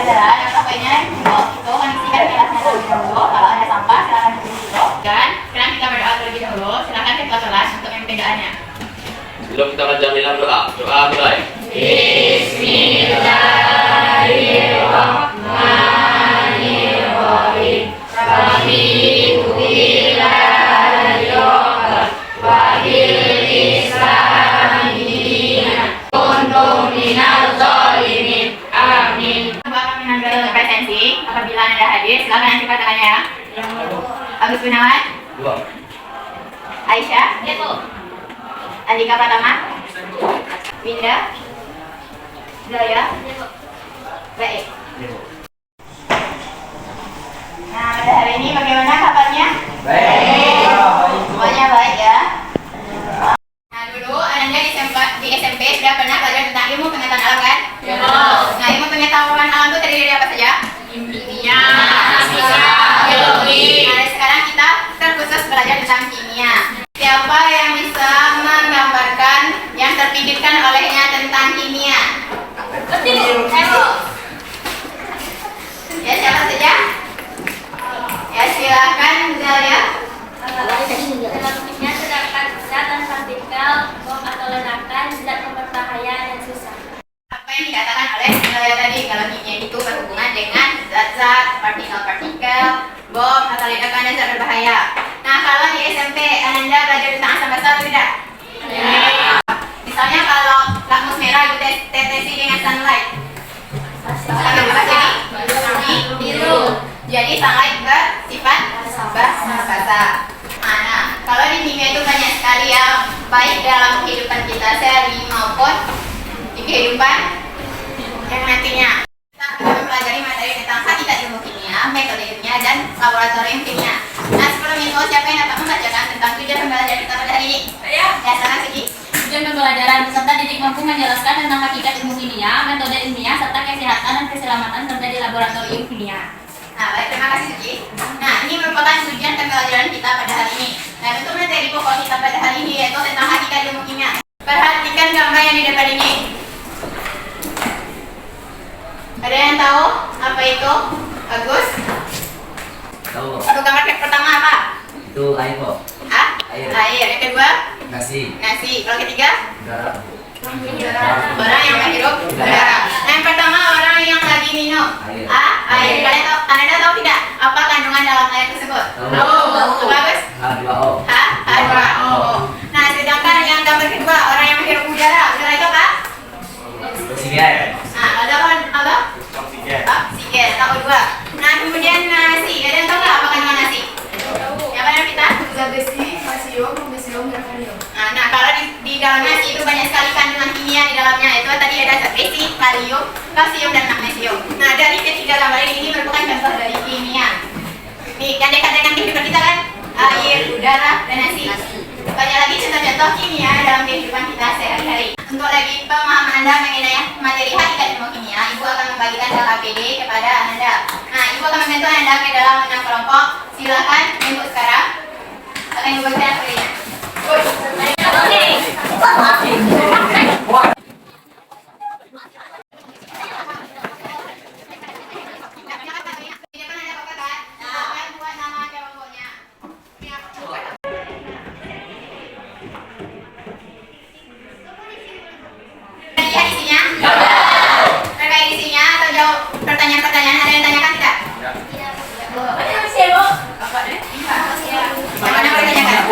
pelajaran yang sampainya itu kondisikan kelasnya terlebih dahulu. Kalau ada sampah silakan ditulis dulu. Dan sekarang kita berdoa terlebih dahulu. Silakan ketua kelas untuk MPK-nya. Sebelum kita menjalani doa mulai. Bismillahirrahmanirrahim. Apabila Anda hadir, silakan nanti katakannya ya. Agus Gunawan. Aisyah. Andika Pratama. Winda. Zaya. Baik. Nah, pada hari ini bagaimana kabarnya? Baik. Semuanya baik ya. Nah, dulu Anda di SMP sudah pernah belajar tentang ilmu pengetahuan alam kan? Ya. Nah, ilmu pengetahuan alam itu terdiri dari apa saja? Kimia, fisika, biologi. Nah, sekarang kita terkhusus belajar tentang kimia. Siapa yang bisa menggambarkan yang terpikirkan olehnya tentang kimia? Ya, siapa saja? Ya, silakan Zalia. Dalam kimia terdapat zat dan partikel, bom atau ledakan, zat yang berbahaya dan susah. Apa yang dikatakan oleh Zalia tadi? Kalau kimia itu berhubungan dengan zat-zat, partikel-partikel, bom atau ledakan dan zat berbahaya. Nah, kalau di SMP Anda belajar tentang asam basa atau tidak? Ya. Misalnya kalau lakmus merah deteksi dengan sunlight. Akan apa jadi? Biru. Jadi sunlight bersifat basa. Nah, kalau di kimia itu banyak sekali yang baik dalam kehidupan kita sehari maupun di kehidupan yang nantinya. Kita akan mempelajari materi tentang hakikat ilmu kimia, metode ilmiah, dan laboratorium kimia. Nah, sebelum itu siapa yang dapat membacakan tentang tujuan pembelajaran kita pada hari ini? Ya, silakan Suci. Tujuan pembelajaran peserta didik mampu menjelaskan tentang hakikat ilmu kimia, metode ilmiah, serta kesehatan dan keselamatan kerja di laboratorium kimia. Nah, baik, terima kasih Suci. Nah, ini merupakan tujuan pembelajaran kita pada hari ini. Nah, untuk materi pokok kita pada hari ini yaitu tentang hakikat ilmu kimia. Perhatikan gambar yang di depan ini. Ada yang tahu apa itu? Agus? Tahu. Untuk gambar yang pertama apa? Itu air kok. Hah? Air. Air. Yang kedua? Nasi. Nasi. Kalau ketiga? Udara. Orang yang menghirup udara. Nah, yang pertama orang yang lagi minum. Air. Air. Anda tahu tidak apa kandungan dalam air tersebut? Tahu. Bagus. H2O. H2O. Nah, sedangkan yang gambar kedua orang yang menghirup udara. Udara itu apa? Oksigen. Nah, ada apa? Oksigen. Oksigen. Tahu dua. Nah, kemudian nasi. Ada yang tahu nggak apa kandungan nasi? Yang mana kita? Zat besi, kalsium, dan kalium. Nah, kalau di dalam nasi itu banyak sekali kandungan kimia di dalamnya. Itu tadi ada zat besi, kalium, kalsium, dan magnesium. Nah, dari ketiga gambar ini merupakan contoh dari kimia. Nih, yang dikatakan kehidupan kita kan air, udara, dan nasi. Banyak lagi contoh-contoh kimia dalam kehidupan kita sehari-hari. Untuk lagi pemahaman Anda mengenai materi hakikat ilmu kimia, Ibu akan membagikan data PD kepada Anda. Nah, Ibu akan membantu Anda ke dalam 6 kelompok. Silakan input sekarang. Akan Ibu bagikan PD-nya. Pertanyaan-pertanyaan ada yang tanyakan tidak? Mana pertanyakan?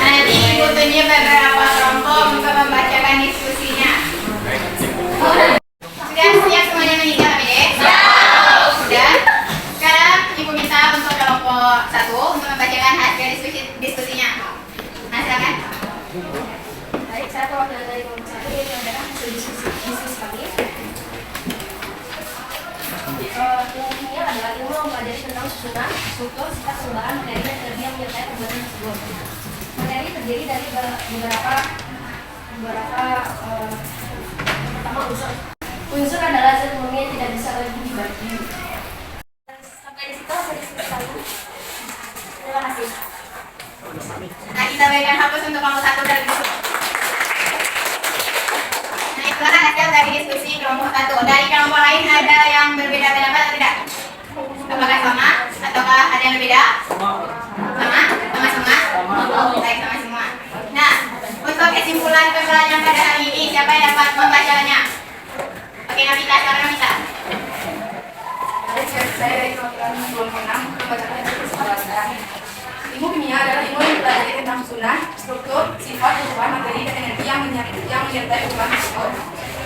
Nanti butuhnya beberapa kelompok untuk membacakan diskusinya. Sudah siap ilmu kimia adalah ilmu yang mempelajari tentang susunan, struktur, sifat perubahan materi dan energi yang menyertai perbuatan tersebut. Materi terdiri dari beberapa pertama unsur. Unsur adalah zat murni yang tidak bisa lagi dibagi. Sampai di situ saya diskusikan. Terima kasih. Nah, kita berikan hapus untuk kelompok 1 dari buku. Nah, itulah hasil dari diskusi kelompok 1. Dari kelompok lain ada yang berbeda pendapat atau tidak? Apakah sama? Ataukah ada yang berbeda? Sama? Sama semua? Baik, sama semua. Nah, untuk kesimpulan pembelajaran pada hari ini, siapa yang dapat membacanya? Oke, Nabila, sekarang Nabila. Saya dari kelompok 6 membacakan kesempatan. Ilmu kimia adalah ilmu yang mempelajari tentang susunan, struktur, sifat, perubahan materi dan energi yang menyertai perubahan tersebut.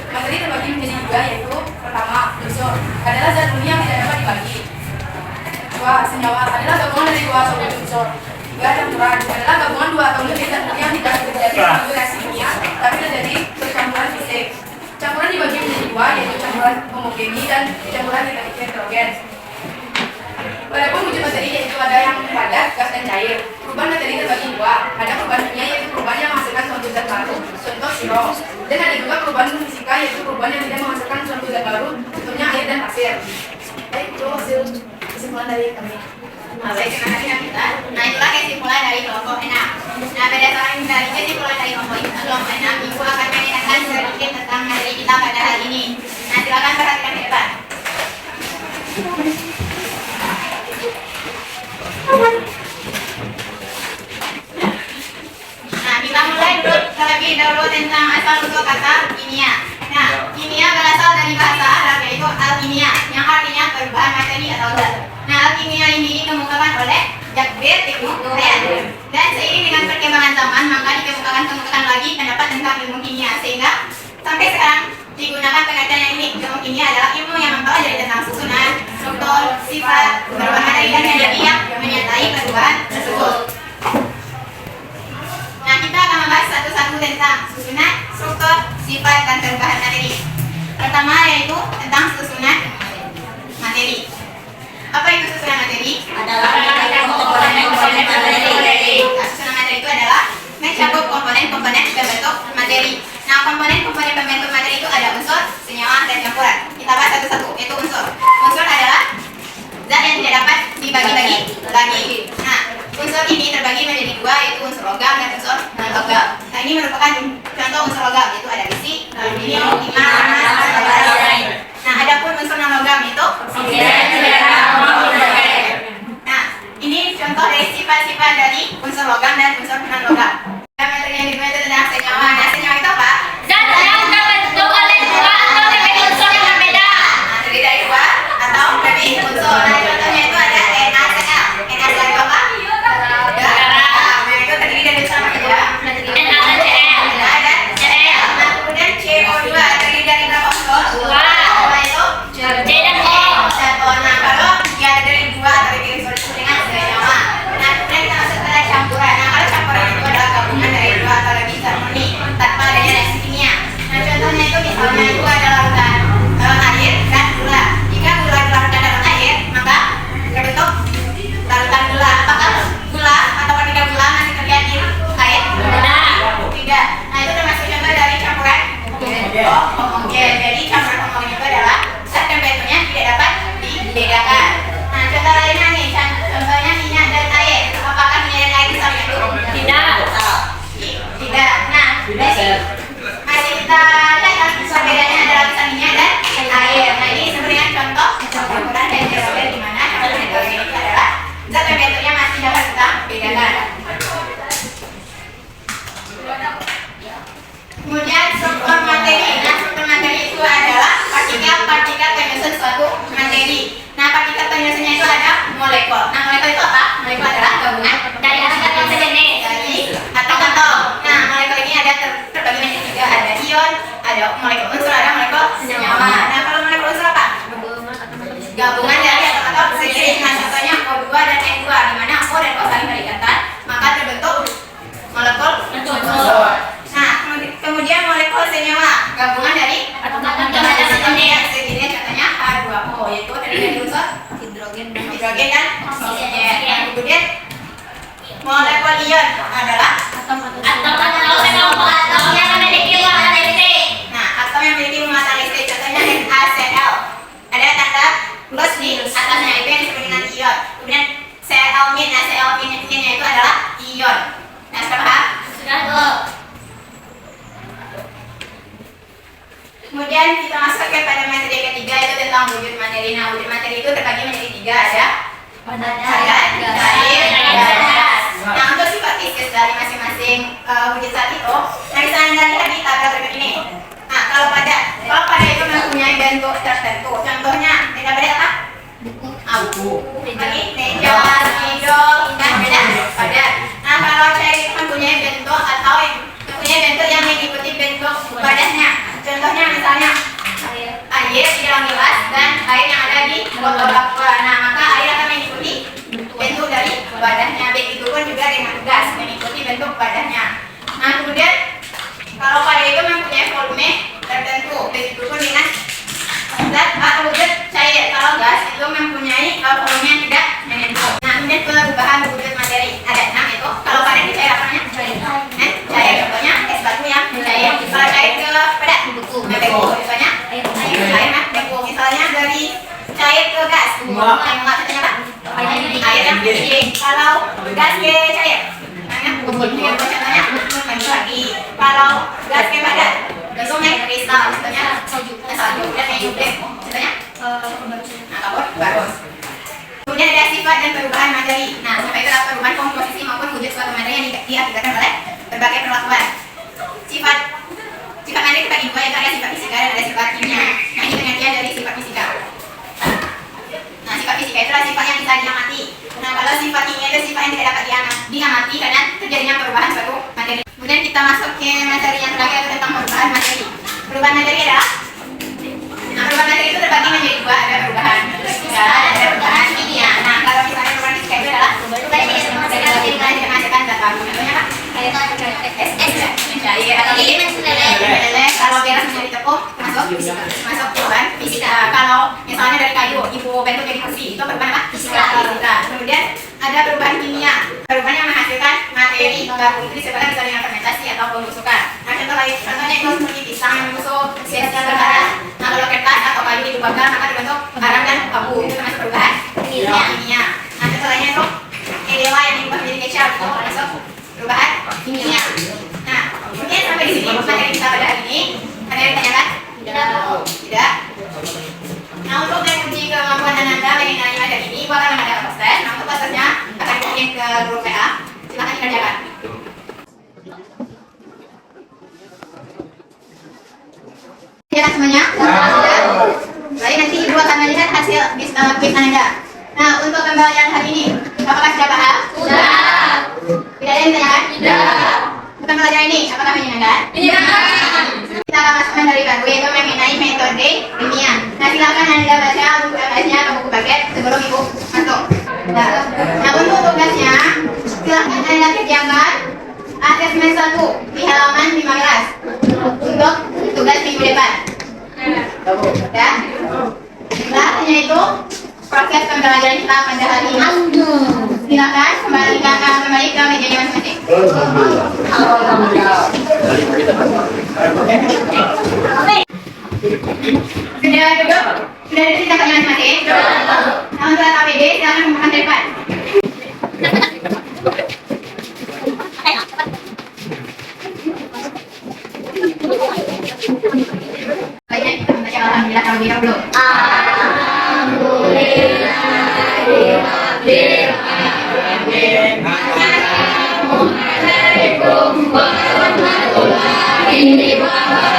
Materi terbagi menjadi 3, yaitu pertama, unsur adalah zat murni yang tidak dapat dibagi. 2. Senyawa adalah gabungan dari 2 atau lebih unsur. 3. Campuran adalah gabungan 2 atau lebih zat murni yang tidak terjadi melalui reaksi kimia, tapi terjadi percampuran fisik. Campuran dibagi menjadi 2, yaitu campuran homogeni dan campuran heterogen. Walaupun wujud materi yaitu ada yang padat, gas dan cair. Perubahan materi terbagi 2. Ada perubahan kimia yaitu perubahan yang menghasilkan suatu zat baru, contoh sirup. Dan ada juga perubahan fisika yaitu perubahan yang tidak menghasilkan suatu zat baru, contohnya air dan pasir. Baik, itu hasil kesimpulan dari kami. Nah, baik, terima kasih Nabila. Nah, itulah kesimpulan dari kelompok 6. Nah, berdasarkan dari kesimpulan dari kelompok 6, Ibu akan menanyakan sedikit tentang materi kita pada hari ini. Nah, silakan perhatikan ke depan. Nah, kita mulai terlebih dahulu tentang asal-usul kata kimia. Nah, kimia berasal dari bahasa Arab yaitu alkimia, yang artinya perubahan materi atau zat. Nah, alkimia ini dikemukakan oleh Jabir Ibnu Hayyan. Dan seiring dengan perkembangan zaman, maka dikemukakan lagi pendapat tentang ilmu kimia, sehingga sampai sekarang digunakan pengertian yang ini. Ilmu kimia adalah ilmu yang mempelajari tentang susunan, struktur, sifat, perubahan materi dan energi yang menyertai perubahan tersebut. Nah, kita akan membahas satu-satu tentang susunan, struktur, sifat, dan perubahan materi. Pertama yaitu tentang susunan materi. Apa itu susunan materi? Adalah komponen-komponen materi. Susunan materi itu adalah mencakup komponen-komponen pembentuk materi. Nah, komponen-komponen pembentuk materi itu ada unsur, senyawa, dan campuran. Kita bahas satu-satu, yaitu unsur. Unsur adalah zat yang tidak dapat dibagi-bagi lagi. Nah, unsur ini terbagi menjadi 2, yaitu unsur logam dan unsur non-logam. Nah, ini merupakan contoh unsur logam, yaitu ada besi, aluminium, timah, emas, dan lain-lain. Nah, adapun unsur non-logam itu nah, ini contoh dari sifat-sifat dari unsur logam dan unsur non-logam. Materi yang digunakan itu tentang senyawa. Nah, senyawa itu apa? Zat yang terbentuk oleh 2 atau lebih unsur yang berbeda. Nah, terdiri dari 2 atau lebih unsur. Nah, contohnya itu ada NaCl. NaCl itu apa? Garam. Nah, itu terdiri dari sama saja. NaCl. Ada Cl. Nah, kemudian CO2 terdiri dari berapa unsur? 2. Nah, itu C dan E. satu. Nah, kalau dia ada dari 2 atau lebih unsur itu dengan senyawa. Nah, kemudian kita masuk ke campuran. Nah, kalau campuran itu adalah gabungan dari 2 atau lebih zat murni tanpa adanya reaksi kimia. Nah, contohnya itu misalnya itu ada larutan air dan gula. Jika gula dilarutkan dalam air, maka terbentuk larutan gula. Apakah gula atau partikel gula nanti terlihat di air? Tidak. Nah, itu termasuk contoh dari campuran homogen. Jadi campuran homogen itu adalah zat pembentuknya tidak dapat dibedakan. Nah, contoh lainnya nih, contohnya minyak dan air. Apakah minyak dan air bisa menyatu? Tidak. Nah, masih kita lihat perbedaannya adalah bisa minyak dan air. Nah, ini sebenarnya contoh campuran heterogen di mana campuran heterogen itu adalah zat pembentuknya masih dapat kita bedakan. Kemudian struktur materi. Nah, struktur materi itu adalah partikel-partikel penyusun suatu materi. Nah, partikel penyusunnya itu ada molekul. Nah, molekul itu apa? Molekul adalah gabungan Dari atom sejenis. dari atom-atom. Nah, molekul ini ada terbagi menjadi 3. Ada ion, ada molekul unsur, ada molekul senyawa. Nah, kalau molekul unsur apa? Gabungan dari atom-atom sejenis. Nah, contohnya O2 dan N2, di mana O dan O saling berikatan, maka terbentuk molekul unsur. Nah, kemudian molekul senyawa, gabungan dari Atom-atom sejenis. Contohnya H2O kamu, yaitu terdiri dari unsur hidrogen hidrogen dan oksigen. Nah, kemudian molekul ion adalah atom yang memiliki muatan listrik. nah atom yang memiliki muatan listrik. Contohnya NaCl. Ada tanda plus di atasnya itu yang disebut dengan ion. Kemudian Cl-min, nah Cl-min-nya itu adalah ion. Nah, sudah paham? Sudah, Bu. Kemudian kita masuk kepada materi yang ketiga, yaitu tentang wujud materi. Nah, wujud materi itu terbagi menjadi tiga, ada padat, cair, dan gas. Nah, untuk sifat fisik dari masing-masing wujud saat itu, nah bisa anda lihat di tabel berikut ini. Nah, kalau padat itu mempunyai bentuk tertentu. Contohnya, tidak padat apa? Abu, meja, spidol, dan padat. Nah, kalau cair itu mempunyai bentuk atau mempunyai bentuk yang mengikuti bentuk padatnya. Contohnya misalnya air di dalam gelas dan air yang ada di botol aqua. Nah, maka air akan mengikuti bentuk dari wadahnya. Begitu pun juga dengan gas mengikuti bentuk wadahnya. Nah, kemudian kalau padat itu mempunyai volume tertentu. Begitu pun dengan zat atau wujud cair. Kalau gas itu mempunyai volume yang tidak menentu. Nah, kemudian perubahan wujud materi ada 6 itu. Kalau padat itu cair apa namanya? Cair. Contohnya es batu yang cair. Kalau cair ke padat beku. Misalnya air beku. Misalnya dari cair ke gas. Maksudnya apa? Air yang mendidih. Kalau gas ke cair, namanya contohnya lagi. Kalau gas ke padat, bentuknya kristal. Contohnya salju dan hidrogen. Contohnya kabut bagus. Kemudian ada sifat dan perubahan materi. Nah, sifat itu adalah perubahan komposisi maupun wujud suatu materi yang diakibatkan oleh berbagai perlakuan. Sifat materi terbagi dua, yaitu ada sifat fisika dan ada sifat kimia. Nah, ini pengertian dari sifat fisika. Nah, sifat fisika itu adalah sifat yang bisa diamati. Nah, kalau sifat kimia itu sifat yang tidak dapat diamati karena terjadinya perubahan suatu materi. Kemudian kita masuk ke materi yang terakhir, yaitu tentang perubahan materi. Perubahan materi adalah perubahan materi itu terbagi menjadi dua, ada perubahan fisika dan ada perubahan kimia. Nah, kalau misalnya perubahan fisika itu adalah perubahan yang menghasilkan zat baru. Contohnya apa? Cair atau meleleh. Kalau beras menjadi tepung masuk perubahan fisika. Kalau misalnya dari kayu ibu bentuk jadi kursi, itu perubahan apa? Fisika. Kemudian ada perubahan kimia, perubahan yang menghasilkan materi baru. Itu disebutkan misalnya dengan fermentasi atau pembusukan. Nah, contohnya itu seperti pisang yang membusuk, es yang berdarah. Nah, kalau kertas atau kayu dibakar maka dibentuk garam dan abu. Itu termasuk perubahan kimia. Nah, contoh lainnya itu edewa yang diubah menjadi kecap, itu termasuk perubahan kimia. Nah, mungkin sampai di sini materi kita pada hari ini. Ada yang ditanyakan? Tidak. Nah, untuk menguji kemampuan Anda mengenai materi ini, Ibu akan mengadakan proses. Nah, untuk prosesnya akan dikirim ke grup PA. Silakan dikerjakan. Ya, semuanya? Baik, nanti Ibu akan melihat hasil quiz Anda. Nah, untuk pembelajaran hari ini, apakah sudah paham? Sudah. Tidak ada yang ditanyakan? Tidak. Untuk pembelajaran ini, apakah menyenangkan? Iya. Kita akan masuk materi baru, yaitu mengenai metode ilmiah. Nah, silakan Anda baca buku tugasnya atau buku paket sebelum Ibu masuk. Nah, untuk tugasnya, silakan Anda kerjakan asesmen 1 di halaman 15 untuk tugas minggu depan. Ya. Selanjutnya itu proses pembelajaran kita pada hari ini. Silakan kembali ke mejanya masing-masing. Sudah duduk? Sudah duduk di tempatnya masing-masing? Nah, untuk APD silakan membuka depan. Baiknya kita membaca alhamdulillah kalau dia belum. Assalamualaikum warahmatullahi wabarakatuh.